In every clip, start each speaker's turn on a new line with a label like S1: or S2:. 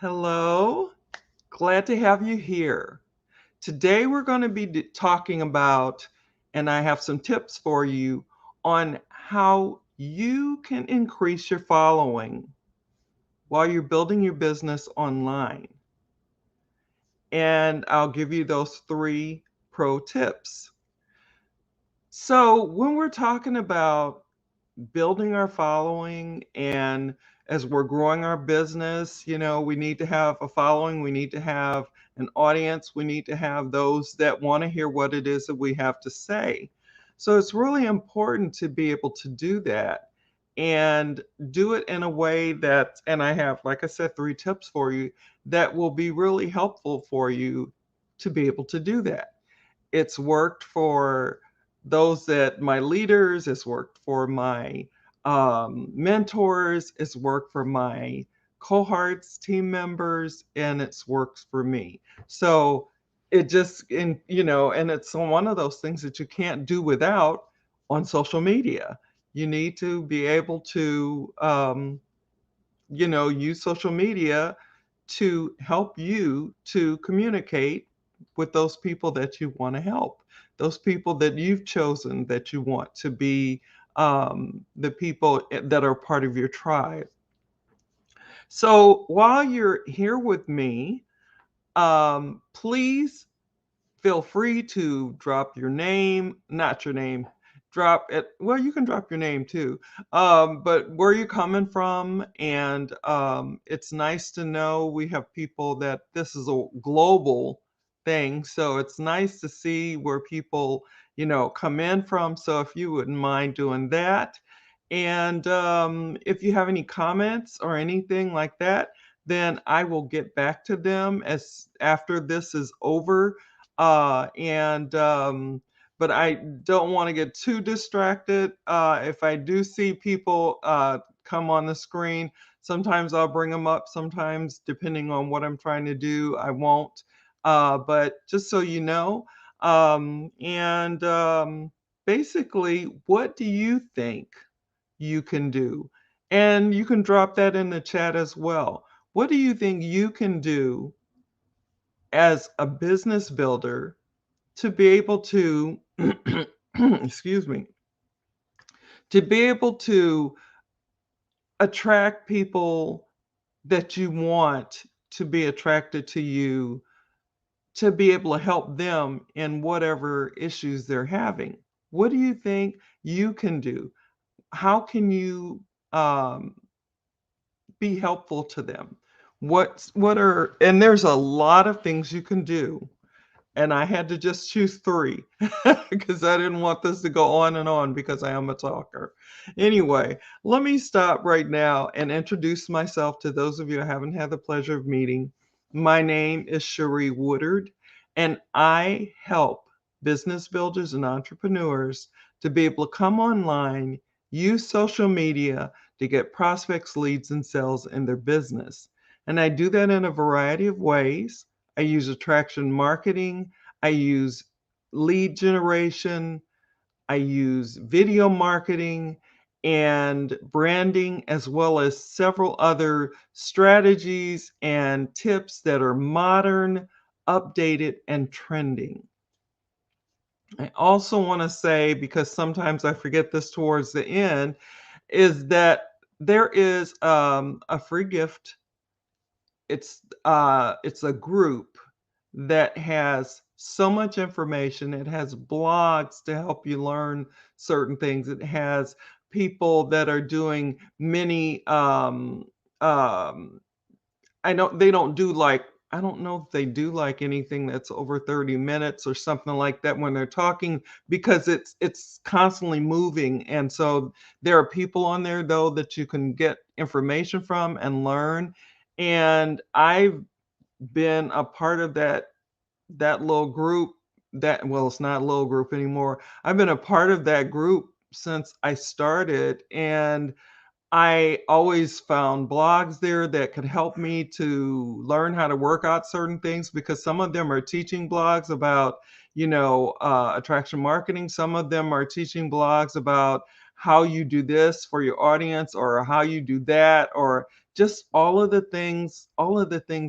S1: Hello, glad to have you here. Today we're going to be talking about, and I have some tips for you on how you can increase your following while you're building your business online. And I'll give you those three pro tips. So, when we're talking about building our following and as we're growing our business, we need to have a following, we need to have an audience, we need to have those that want to hear what it is that we have to say. So it's really important to be able to do that and do it in a way that, and I have, like I said, three tips for you that will be really helpful for you to be able to do that. It's worked for those that my leaders, it's worked for my mentors, it's worked for my cohorts, team members, and it's works for me. So it just, and it's one of those things that you can't do without on social media. You need to be able to, use social media to help you to communicate with those people that you want to help, those people that you've chosen that you want to be the people that are part of your tribe. So while you're here with me, please feel free to drop your name, not your name, drop it. Well, you can drop your name too, but where you're coming from. And it's nice to know we have people that this is a global thing. So it's nice to see where people, come in from. So if you wouldn't mind doing that. And if you have any comments or anything like that, then I will get back to them as after this is over and but I don't want to get too distracted. If I do see people come on the screen, sometimes I'll bring them up. Sometimes, depending on what I'm trying to do, I won't. But just so you know, and basically, what do you think you can do? And you can drop that in the chat as well. What do you think you can do as a business builder to be able to excuse me, to be able to attract people that you want to be attracted to you, to be able to help them in whatever issues they're having? What do you think you can do? How can you um, be helpful to them? What are, and there's a lot of things you can do, and I had to just choose 3 because I didn't want this to go on and on because I am a talker. Anyway, let me stop right now and introduce myself to those of you I haven't had the pleasure of meeting. My name is Cherie Woodard, and I help business builders and entrepreneurs to be able to come online, use social media to get prospects, leads, and sales in their business. And I do that in a variety of ways. I use attraction marketing. I use lead generation. I use video marketing and branding, as well as several other strategies and tips that are modern, updated, and trending. I also want to say, because sometimes I forget this towards the end, is that there is a free gift. It's a group that has so much information. It has blogs to help you learn certain things. It has people that are doing many um I know they don't do like, I don't know if they do like anything that's over 30 minutes or something like that when they're talking, because it's constantly moving. And so there are people on there though that you can get information from and learn. And I've been a part of that little group. That, well, it's not a little group anymore. I've been a part of that group since I started, and I always found blogs there that could help me to learn how to work out certain things, because some of them are teaching blogs about, attraction marketing. Some of them are teaching blogs about how you do this for your audience or how you do that, or just all of the things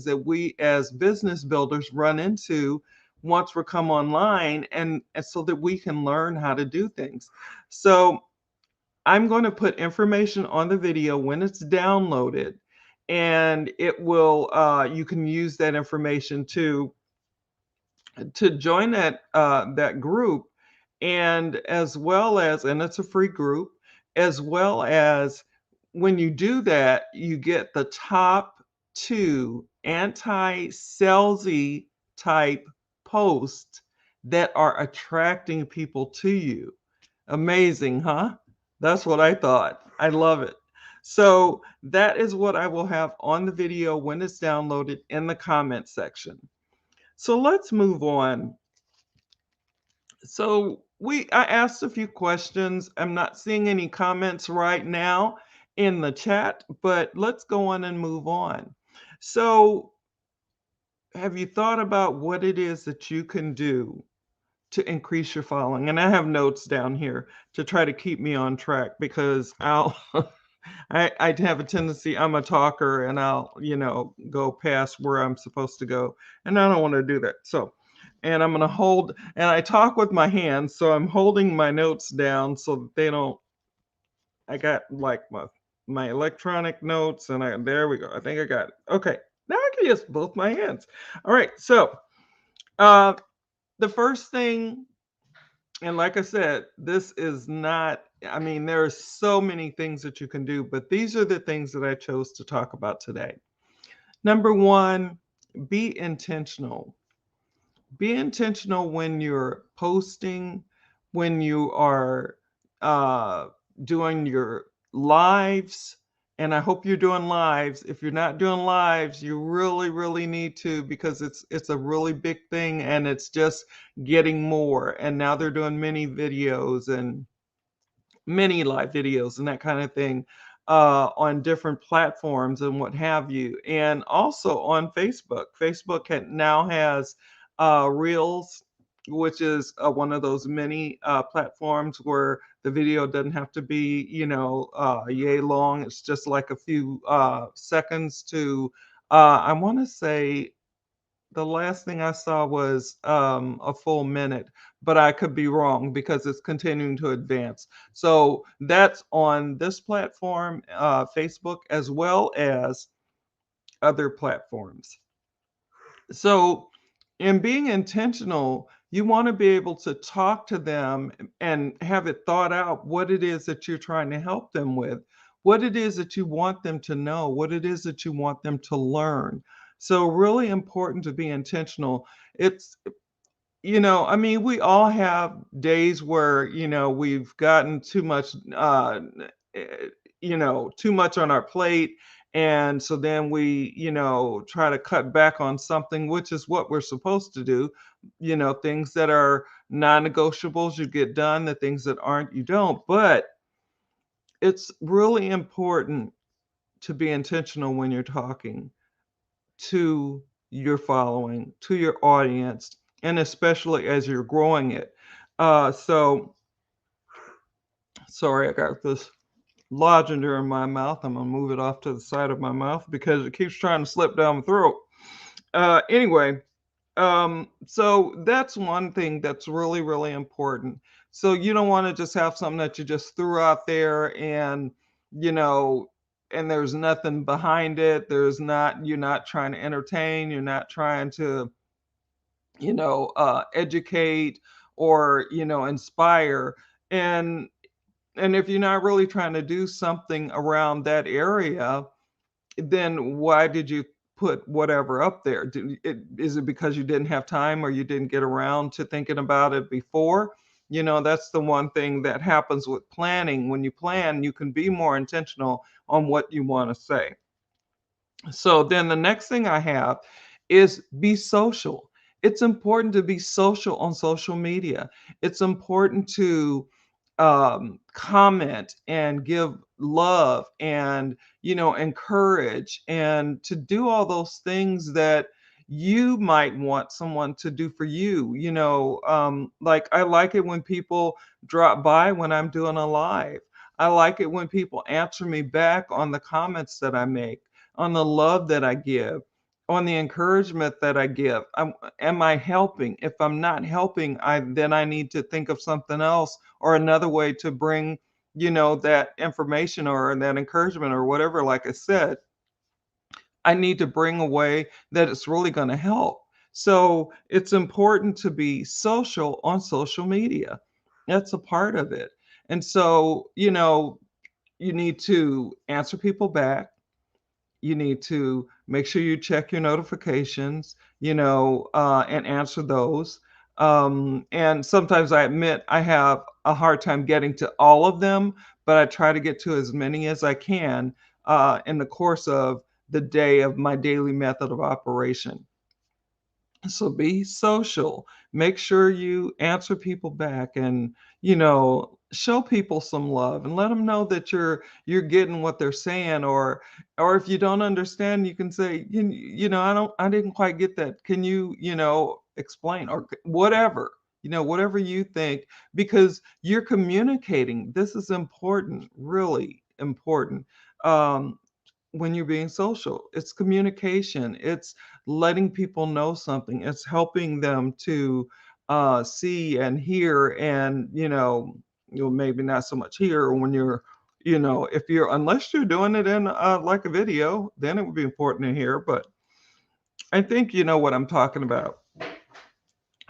S1: that we as business builders run into once we come online, and so that we can learn how to do things. So I'm going to put information on the video when it's downloaded, and it will you can use that information to join that group, and as well as, and it's a free group, as well as when you do that, you get the top two anti-salesy type posts that are attracting people to you. Amazing, huh? That's what I thought. I love it. So that is what I will have on the video when it's downloaded in the comment section. So let's move on. So I asked a few questions. I'm not seeing any comments right now in the chat, but let's go on and move on. So have you thought about what it is that you can do to increase your following? And I have notes down here to try to keep me on track, because I have a tendency, I'm a talker, and I'll, go past where I'm supposed to go. And I don't want to do that. So, and I'm going to hold, and I talk with my hands. So I'm holding my notes down so that they don't, I got like my electronic notes, and there we go. I think I got it. Okay. Now I can use both my hands. All right. So, uh, the first thing, and like I said, this is not, I mean, there are so many things that you can do, but these are the things that I chose to talk about today. Number one, be intentional. Be intentional when you're posting, when you are uh, doing your lives. And I hope you're doing lives. If you're not doing lives, you really, really need to, because it's a really big thing, and it's just getting more. And now they're doing mini videos and many live videos and that kind of thing on different platforms and what have you. And also on Facebook. Now has Reels, which is one of those mini platforms where the video doesn't have to be, yay long. It's just like a few seconds to, I want to say, the last thing I saw was a full minute, but I could be wrong because it's continuing to advance. So that's on this platform, Facebook, as well as other platforms. So, in being intentional, you want to be able to talk to them and have it thought out what it is that you're trying to help them with, what it is that you want them to know, what it is that you want them to learn. So, really important to be intentional. It's, I mean, we all have days where, we've gotten too much, eh, too much on our plate. And so then we, try to cut back on something, which is what we're supposed to do. Things that are non-negotiables, you get done. The things that aren't, you don't. But it's really important to be intentional when you're talking to your following, to your audience, and especially as you're growing it. So, sorry, I got this lavender in my mouth. I'm gonna move it off to the side of my mouth because it keeps trying to slip down the throat. Anyway, so that's one thing that's really, really important. So you don't want to just have something that you just threw out there, and you know, and there's nothing behind it. You're not trying to entertain, you're not trying to, educate or, inspire. And and if you're not really trying to do something around that area, then why did you put whatever up there? Is it because you didn't have time, or you didn't get around to thinking about it before? That's the one thing that happens with planning. When you plan, you can be more intentional on what you want to say. So then the next thing I have is be social. It's important to be social on social media. It's important to comment and give love and, encourage, and to do all those things that you might want someone to do for you. Like, I like it when people drop by when I'm doing a live. I like it when people answer me back on the comments that I make. on the love that I give, on the encouragement that I give. Am I helping? If I'm not helping, I need to think of something else or another way to bring, that information or that encouragement or whatever. Like I said, I need to bring a way that it's really going to help. So it's important to be social on social media. That's a part of it. And so, you need to answer people back. You need to make sure you check your notifications, and answer those. And sometimes I admit I have a hard time getting to all of them, but I try to get to as many as I can in the course of the day of my daily method of operation. So be social. Make sure you answer people back and, show people some love and let them know that you're getting what they're saying, or if you don't understand, you can say, I didn't quite get that. Can you, explain or whatever. Whatever you think, because you're communicating. This is important, really important. Um, when you're being social. It's communication. It's letting people know something. It's helping them to see and hear, and maybe not so much hear when you're, if you're unless you're doing it in like a video, then it would be important to hear. But I think you know what I'm talking about.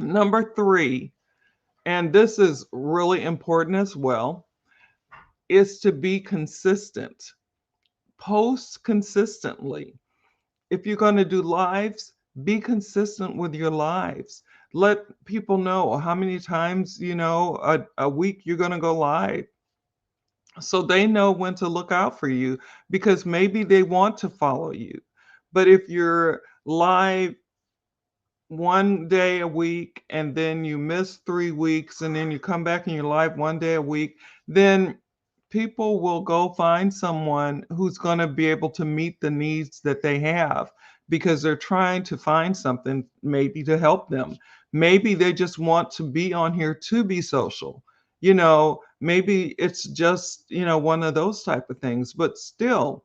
S1: Number three, and this is really important as well, is to be consistent. Post consistently. If you're going to do lives, be consistent with your lives. Let people know how many times, a week you're going to go live, so they know when to look out for you, because maybe they want to follow you. But if you're live one day a week and then you miss 3 weeks and then you come back and you're live one day a week, then people will go find someone who's going to be able to meet the needs that they have, because they're trying to find something maybe to help them. Maybe they just want to be on here to be social. Maybe it's just, one of those type of things, but still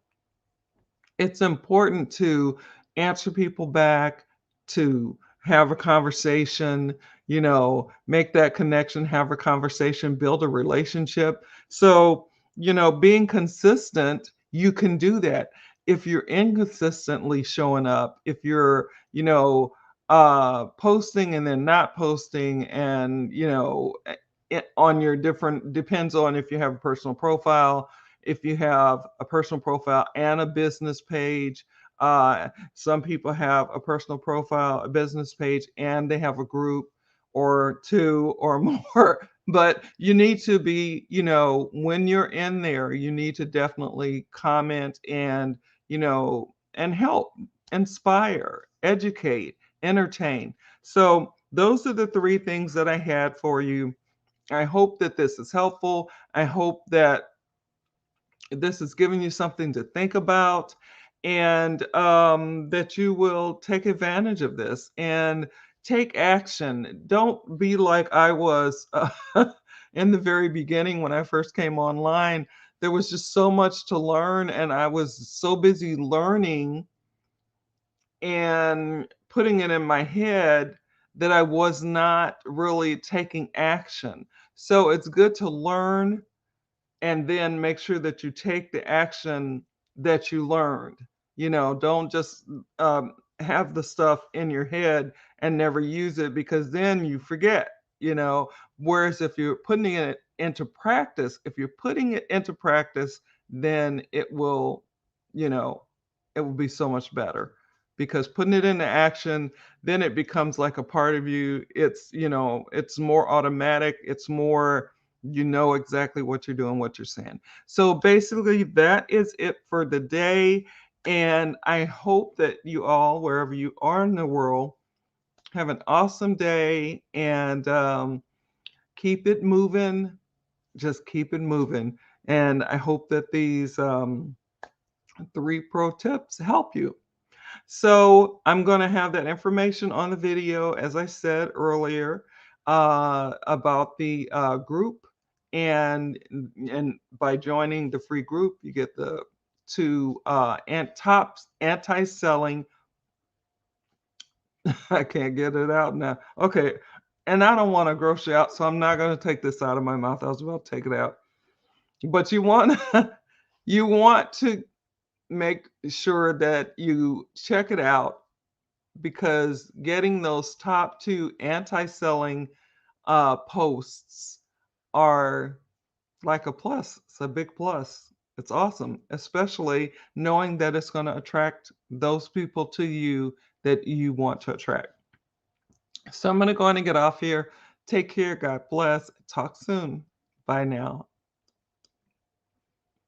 S1: it's important to answer people back, to have a conversation, make that connection, have a conversation, build a relationship. So, being consistent, you can do that. If you're inconsistently showing up, if you're, posting and then not posting, and, on your different, depends on if you have a personal profile, if you have a personal profile and a business page. Some people have a personal profile, a business page, and they have a group or two or more. But you need to be, when you're in there, you need to definitely comment and, and help, inspire, educate, entertain. So those are the three things that I had for you. I hope that this is helpful. I hope that this is giving you something to think about, and that you will take advantage of this and take action. Don't be like I was in the very beginning when I first came online. There was just so much to learn, and I was so busy learning and putting it in my head that I was not really taking action. So it's good to learn and then make sure that you take the action that you learned. Don't just have the stuff in your head and never use it, because then you forget. Whereas if you're putting it into practice, then you know, it will be so much better, because putting it into action, then it becomes like a part of you. It's more automatic. It's more, exactly what you're doing, what you're saying. So basically, that is it for the day. And I hope that you all, wherever you are in the world, have an awesome day, and keep it moving. Just keep it moving. And I hope that these three pro tips help you. So I'm going to have that information on the video, as I said earlier, about the group. And by joining the free group, you get the to and top anti-selling. I can't get it out now. Okay. And I don't want to gross you out, so I'm not going to take this out of my mouth. I was about to take it out. But you want you want to make sure that you check it out, because getting those top two anti-selling posts are like a plus. It's a big plus. It's awesome, especially knowing that it's going to attract those people to you that you want to attract. So I'm going to go on and get off here. Take care. God bless. Talk soon. Bye now.